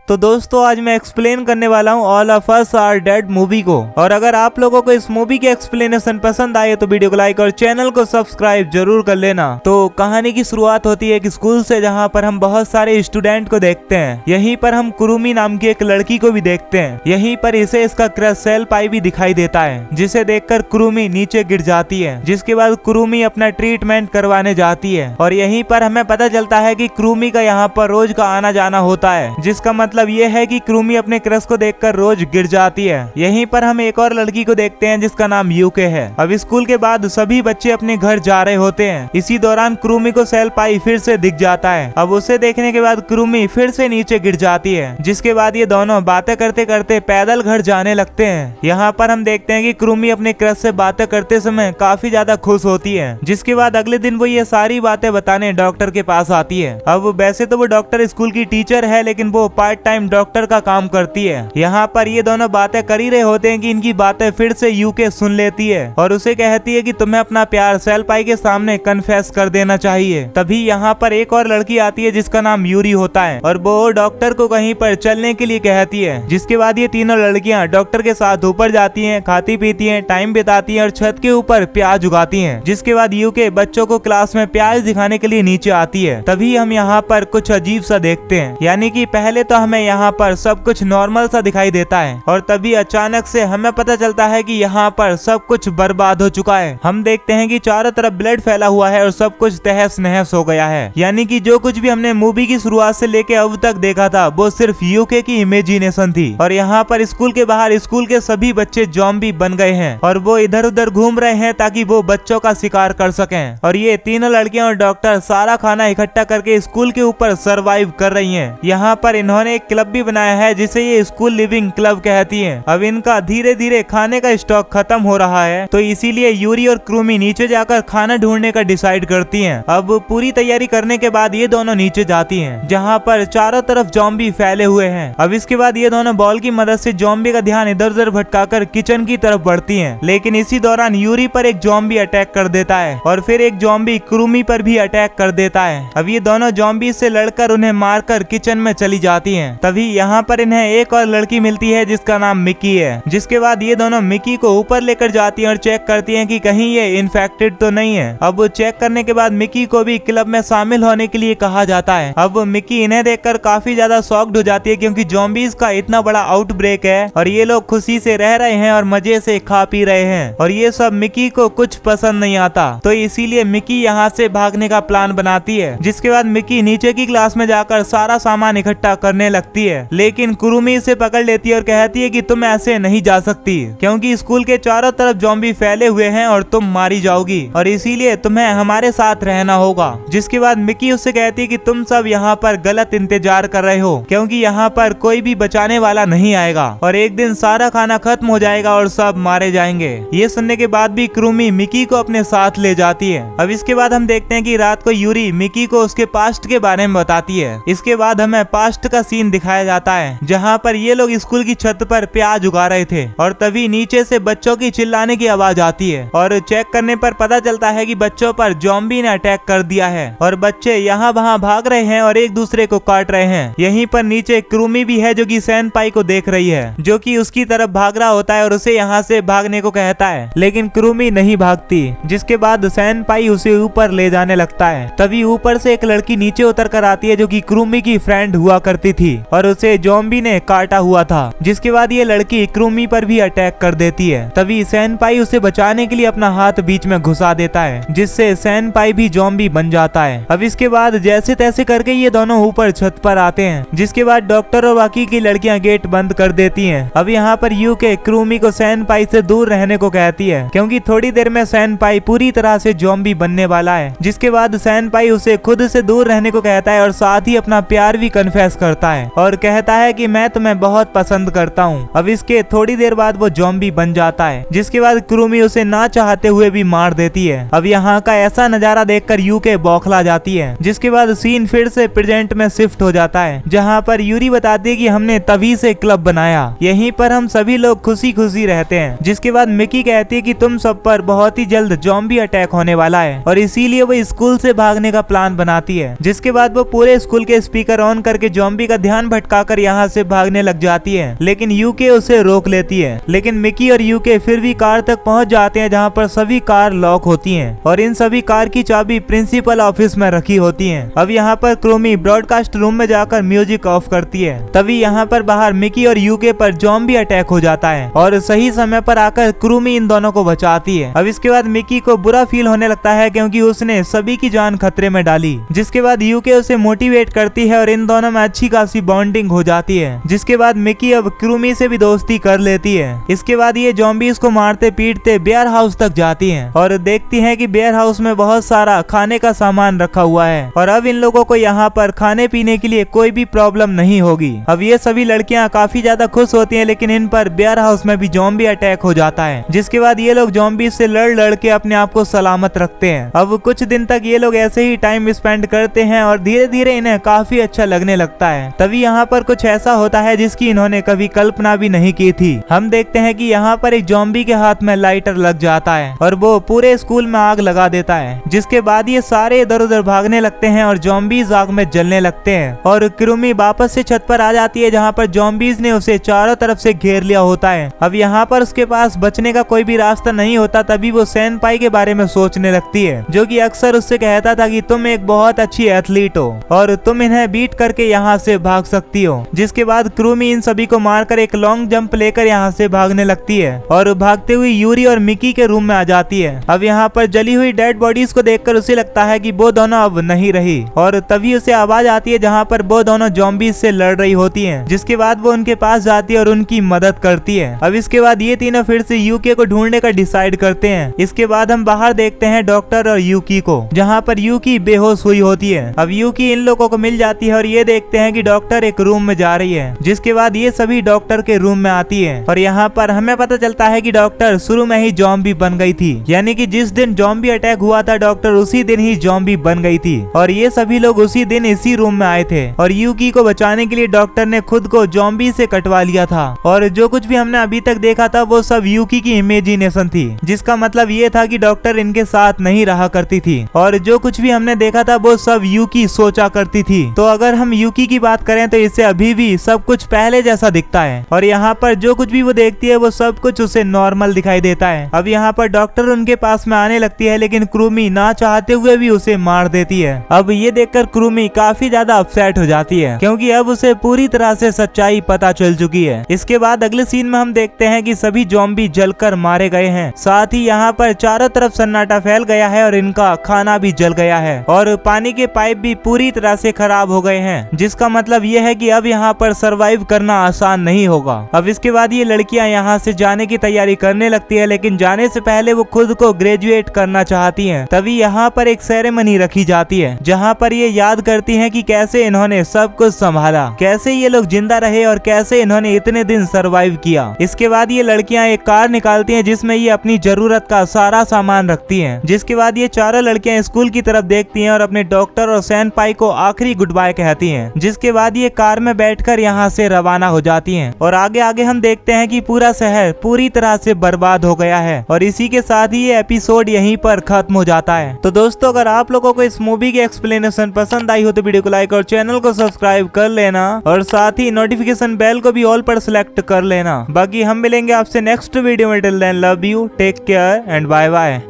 तो दोस्तों आज मैं एक्सप्लेन करने वाला हूँ All of Us Are Dead movie को। और अगर आप लोगों को इस मूवी की एक्सप्लेनेशन पसंद आए तो वीडियो को लाइक और चैनल को सब्सक्राइब जरूर कर लेना। तो कहानी की शुरुआत होती है एक स्कूल से, जहाँ पर हम बहुत सारे स्टूडेंट को देखते हैं। यहीं पर हम कुरुमी नाम की एक लड़की को भी देखते हैं। यहीं पर इसे इसका क्रश सेनपाई भी दिखाई देता है, जिसे देखकर कुरुमी नीचे गिर जाती है। जिसके बाद कुरुमी अपना ट्रीटमेंट करवाने जाती है और यहीं पर हमें पता चलता है कि कुरुमी का यहाँ पर रोज का आना जाना होता है, जिसका मतलब ये है कि कुरुमी अपने क्रश को देखकर रोज गिर जाती है। यहीं पर हम एक और लड़की को देखते हैं जिसका नाम यूके है। अब स्कूल के बाद सभी बच्चे अपने घर जा रहे होते हैं। इसी दौरान कुरुमी को सेनपाई फिर से दिख जाता है। अब उसे देखने के बाद कुरुमी फिर से नीचे गिर जाती है। जिसके बाद ये दोनों बातें करते करते पैदल घर जाने लगते हैं। यहाँ पर हम देखते हैं कि कुरुमी अपने क्रश से बातें करते समय काफी ज्यादा खुश होती है। जिसके बाद अगले दिन वो ये सारी बातें बताने डॉक्टर के पास आती है। अब वैसे तो वो डॉक्टर स्कूल की टीचर है, लेकिन वो पार्ट टाइम डॉक्टर का काम करती है। यहाँ पर ये दोनों बातें कर ही रहे होते हैं कि इनकी बातें फिर से यूके सुन लेती है और उसे कहती है कि तुम्हें अपना प्यार सेनपाई के सामने कन्फेस कर देना चाहिए। तभी यहाँ पर एक और लड़की आती है जिसका नाम यूरी होता है और वो डॉक्टर को कहीं पर चलने के लिए कहती है। जिसके बाद ये तीनों लड़कियाँ डॉक्टर के साथ ऊपर जाती है, खाती पीती है, टाइम बिताती है और छत के ऊपर प्याज उगाती है। जिसके बाद यूके बच्चों को क्लास में प्याज दिखाने के लिए नीचे आती है। तभी हम यहाँ पर कुछ अजीब सा देखते हैं, यानी कि पहले तो हमें यहाँ पर सब कुछ नॉर्मल सा दिखाई देता है और तभी अचानक से हमें पता चलता है कि यहाँ पर सब कुछ बर्बाद हो चुका है। हम देखते हैं कि चारों तरफ ब्लड फैला हुआ है और सब कुछ तहस नहस हो गया है। यानी कि जो कुछ भी हमने मूवी की शुरुआत से लेके अब तक देखा था वो सिर्फ यूके की इमेजिनेशन थी। और यहाँ पर स्कूल के बाहर स्कूल के सभी बच्चे ज़ॉम्बी बन गए हैं और वो इधर उधर घूम रहे हैं ताकि वो बच्चों का शिकार कर सकें। और ये तीनों लड़कियां और डॉक्टर सारा खाना इकट्ठा करके स्कूल के ऊपर सरवाइव कर रही हैं। यहाँ पर इन्होंने एक क्लब भी बनाया है जिसे ये स्कूल लिविंग क्लब कहती है। अब इनका धीरे धीरे खाने का स्टॉक खत्म हो रहा है, तो इसीलिए यूरी और कुरुमी नीचे जाकर खाना ढूंढने का डिसाइड करती हैं। अब पूरी तैयारी करने के बाद ये दोनों नीचे जाती हैं, जहाँ पर चारों तरफ ज़ॉम्बी फैले हुए हैं। अब इसके बाद ये दोनों बॉल की मदद से ज़ॉम्बी का ध्यान इधर उधर भटकाकर किचन की तरफ बढ़ती हैं। लेकिन इसी दौरान यूरी पर एक ज़ॉम्बी अटैक कर देता है और फिर एक ज़ॉम्बी कुरुमी पर भी अटैक कर देता है। अब ये दोनों ज़ॉम्बी से लड़कर उन्हें मारकर किचन में चली जाती हैं। तभी यहाँ पर इन्हें एक और लड़की मिलती है जिसका नाम मिकी है। जिसके बाद ये दोनों मिकी को ऊपर लेकर जाती हैं और चेक करती हैं कि कहीं ये इन्फेक्टेड तो नहीं है। अब चेक करने के बाद मिकी को भी क्लब में शामिल होने के लिए कहा जाता है। अब मिकी इन्हें देखकर काफी ज्यादा शॉक्ड हो जाती है, क्योंकि ज़ॉम्बीज का इतना बड़ा आउटब्रेक है और ये लोग खुशी से रह रहे हैं और मजे से खा पी रहे हैं और ये सब मिकी को कुछ पसंद नहीं आता। तो इसीलिए मिकी यहाँ से भागने का प्लान बनाती है। जिसके बाद मिकी नीचे की क्लास में जाकर सारा सामान इकट्ठा करने लगती है, लेकिन कुरुमी इसे पकड़ लेती है और कहती है कि तुम ऐसे नहीं जा सकती, क्योंकि स्कूल के चारों तरफ ज़ॉम्बी फैले हुए हैं और तुम मारी जाओगी और इसीलिए तुम्हें हमारे साथ रहना होगा। जिसके बाद मिकी उससे कहती है कि तुम सब यहाँ पर गलत इंतजार कर रहे हो, क्योंकि यहाँ पर कोई भी बचाने वाला नहीं आएगा और एक दिन सारा खाना खत्म हो जाएगा और सब मारे जाएंगे। ये सुनने के बाद भी कुरुमी मिकी को अपने साथ ले जाती है। अब इसके बाद हम देखते हैं कि रात को यूरी मिकी को उसके पास्ट के बारे में बताती है। इसके बाद हमें पास्ट का सीन दिखाया जाता है, जहाँ पर ये लोग स्कूल की छत पर प्याज उगा रहे थे और तभी नीचे से बच्चों की चिल्लाने की आवाज आती है और चेक करने पर पता चलता है कि बच्चों पर ज़ॉम्बी ने अटैक कर दिया है और बच्चे यहाँ वहाँ भाग रहे हैं और एक दूसरे को काट रहे हैं। यहीं पर नीचे कुरुमी भी है जो कि सेनपाई को देख रही है, जो कि उसकी तरफ भाग रहा होता है और उसे यहाँ से भागने को कहता है, लेकिन कुरुमी नहीं भागती। जिसके बाद सेनपाई उसे ऊपर ले जाने लगता है। तभी ऊपर से एक लड़की नीचे उतर कर आती है जो कि कुरुमी की फ्रेंड हुआ करती थी और उसे ज़ॉम्बी ने काटा हुआ था। जिसके बाद ये लड़की कुरुमी पर भी अटैक कर देती है। तभी सेनपाई उसे बचाने के लिए अपना हाथ बीच में घुसा देता है, जिससे सेनपाई भी ज़ॉम्बी बन जाता है। अब इसके बाद जैसे तैसे करके ये दोनों ऊपर छत पर आते हैं। जिसके बाद डॉक्टर और बाकी की लड़कियां गेट बंद कर देती हैं। अब यहाँ पर यूके कुरुमी को सेनपाई से दूर रहने को कहती है, क्योंकि थोड़ी देर में सेनपाई पूरी तरह से ज़ॉम्बी बनने वाला है। जिसके बाद सेनपाई उसे खुद से दूर रहने को कहता है और साथ ही अपना प्यार भी कन्फेस करता है और कहता है कि मैं तुम्हें बहुत पसंद करता हूँ। अब इसके थोड़ी देर बाद वो ज़ॉम्बी बन जाता है। जिसके बाद कुरुमी उसे ना चाहते हुए भी मार देती है। अब यहाँ का ऐसा नजारा देखकर यूके बौखला जाती है। जिसके बाद सीन फिर से प्रेजेंट में शिफ्ट हो जाता है, जहाँ पर यूरी बताती है कि हमने तभी से क्लब बनाया, यहीं पर हम सभी लोग खुशी खुशी रहते हैं। जिसके बाद मिकी कहती है कि तुम सब पर बहुत ही जल्द ज़ॉम्बी अटैक होने वाला है और इसीलिए वो स्कूल से भागने का प्लान बनाती है। जिसके बाद वो पूरे स्कूल के स्पीकर ऑन करके ज़ॉम्बी का ध्यान ध्यान भटकाकर यहाँ से भागने लग जाती है, लेकिन यूके उसे रोक लेती है। लेकिन मिकी और यूके फिर भी कार तक पहुँच जाते हैं जहाँ पर सभी कार लॉक होती हैं और इन सभी कार की चाबी प्रिंसिपल ऑफिस में रखी होती है। अब यहाँ पर क्रूमी ब्रॉडकास्ट रूम में जाकर म्यूजिक ऑफ करती है। तभी यहाँ पर बाहर मिकी और यूके पर ज़ॉम्बी अटैक हो जाता है और सही समय पर आकर क्रूमी इन दोनों को बचाती है। अब इसके बाद मिकी को बुरा फील होने लगता है क्योंकि उसने सभी की जान खतरे में डाली, जिसके बाद यूके उसे मोटिवेट करती है और इन दोनों में अच्छी खासी बॉन्डिंग हो जाती है। जिसके बाद मिकी अब क्रूमी से भी दोस्ती कर लेती है। इसके बाद ये ज़ॉम्बीज़ को मारते पीटते बेयर हाउस तक जाती हैं और देखती हैं कि बेयर हाउस में बहुत सारा खाने का सामान रखा हुआ है और अब इन लोगों को यहाँ पर खाने पीने के लिए कोई भी प्रॉब्लम नहीं होगी। अब ये सभी लड़कियाँ काफी ज्यादा खुश होती हैं, लेकिन इन पर बेयर हाउस में भी ज़ॉम्बी अटैक हो जाता है, जिसके बाद ये लोग ज़ॉम्बी से लड़ के अपने आप को सलामत रखते हैं। अब कुछ दिन तक ये लोग ऐसे ही टाइम स्पेंड करते हैं और धीरे धीरे इन्हें काफी अच्छा लगने लगता है। तभी यहाँ पर कुछ ऐसा होता है जिसकी इन्होंने कभी कल्पना भी नहीं की थी। हम देखते हैं कि यहाँ पर एक ज़ॉम्बी के हाथ में लाइटर लग जाता है और वो पूरे स्कूल में आग लगा देता है, जिसके बाद ये सारे इधर उधर भागने लगते हैं और ज़ॉम्बीज़ आग में जलने लगते हैं और क्रूमी वापस से छत पर आ जाती है जहाँ पर ज़ॉम्बीज़ ने उसे चारों तरफ से घेर लिया होता है। अब यहाँ पर उसके पास बचने का कोई भी रास्ता नहीं होता। तभी वो सेनपाई के बारे में सोचने लगती है, जो कि अक्सर उससे कहता था कि तुम एक बहुत अच्छी एथलीट हो और तुम इन्हें बीट करके यहाँ से भाग सकती हो। जिसके बाद क्रूमी इन सभी को मारकर एक लॉन्ग जंप लेकर यहाँ से भागने लगती है और भागते हुए यूरी और मिकी के रूम में आ जाती है। अब यहाँ पर जली हुई डेड बॉडीज को देखकर उसे लगता है कि वो दोनों अब नहीं रही और तभी उसे आवाज आती है जहाँ पर वो दोनों ज़ॉम्बीज़ से लड़ रही होती हैं। जिसके बाद वो उनके पास जाती है और उनकी मदद करती है। अब इसके बाद ये तीनों फिर से यूके को ढूंढने का डिसाइड करते हैं। इसके बाद हम बाहर देखते हैं डॉक्टर और यूकी को, जहाँ पर यूकी बेहोश हुई होती है। अब यूकी इन लोगों को मिल जाती है और ये देखते हैं कि डॉक्टर एक रूम में जा रही है। जिसके बाद ये सभी डॉक्टर के रूम में आती है और यहाँ पर हमें पता चलता है कि डॉक्टर शुरू में ही ज़ॉम्बी बन गई थी, यानी कि जिस दिन ज़ॉम्बी अटैक हुआ था डॉक्टर उसी दिन ही ज़ॉम्बी बन गई थी और ये सभी लोग उसी दिन इसी रूम में आए थे और यूकी को बचाने के लिए डॉक्टर ने खुद को ज़ॉम्बी से कटवा लिया था और जो कुछ भी हमने अभी तक देखा था वो सब यूकी की इमेजिनेशन थी, जिसका मतलब ये था कि डॉक्टर इनके साथ नहीं रहा करती थी और जो कुछ भी हमने देखा था वो सब यूकी सोचा करती थी। तो अगर हम यूकी की बात करें तो इसे अभी भी सब कुछ पहले जैसा दिखता है और यहाँ पर जो कुछ भी वो देखती है वो सब कुछ उसे नॉर्मल दिखाई देता है। अब यहाँ पर डॉक्टर उनके पास में आने लगती है, लेकिन क्रूमी ना चाहते हुए भी उसे मार देती है। अब ये देखकर क्रूमी काफी ज्यादा अपसेट हो जाती है क्योंकि अब उसे पूरी तरह से सच्चाई पता चल चुकी है। इसके बाद अगले सीन में हम देखते हैं कि सभी ज़ॉम्बी जलकर मारे गए हैं, साथ ही यहाँ पर चारों तरफ सन्नाटा फैल गया है और इनका खाना भी जल गया है और पानी के पाइप भी पूरी तरह से खराब हो गए हैं, जिसका मतलब ये है कि अब यहाँ पर सरवाइव करना आसान नहीं होगा। अब इसके बाद ये लड़कियां यहाँ से जाने की तैयारी करने लगती है, लेकिन जाने से पहले वो खुद को ग्रेजुएट करना चाहती हैं। तभी यहाँ पर एक सेरेमनी रखी जाती है जहाँ पर ये याद करती हैं कि कैसे इन्होंने सब कुछ संभाला, कैसे ये लोग जिंदा रहे और कैसे इन्होंने इतने दिन सरवाइव किया। इसके बाद ये लड़कियां एक कार निकालती हैं जिसमें ये अपनी जरूरत का सारा सामान रखती हैं। जिसके बाद ये चारों लड़कियां स्कूल की तरफ देखती हैं और अपने डॉक्टर और सेनपाई को आखिरी गुड बाय कहती हैं। जिसके बाद ये कार में बैठकर यहाँ से रवाना हो जाती हैं और आगे आगे हम देखते हैं कि पूरा शहर पूरी तरह से बर्बाद हो गया है और इसी के साथ ही ये एपिसोड यहीं पर खत्म हो जाता है। तो दोस्तों अगर आप लोगों को इस मूवी की एक्सप्लेनेशन पसंद आई हो तो वीडियो को लाइक और चैनल को सब्सक्राइब कर लेना और साथ ही नोटिफिकेशन बेल को भी ऑल पर सिलेक्ट कर लेना। बाकी हम मिलेंगे आपसे नेक्स्ट वीडियो में। Till then love you, take care and bye bye.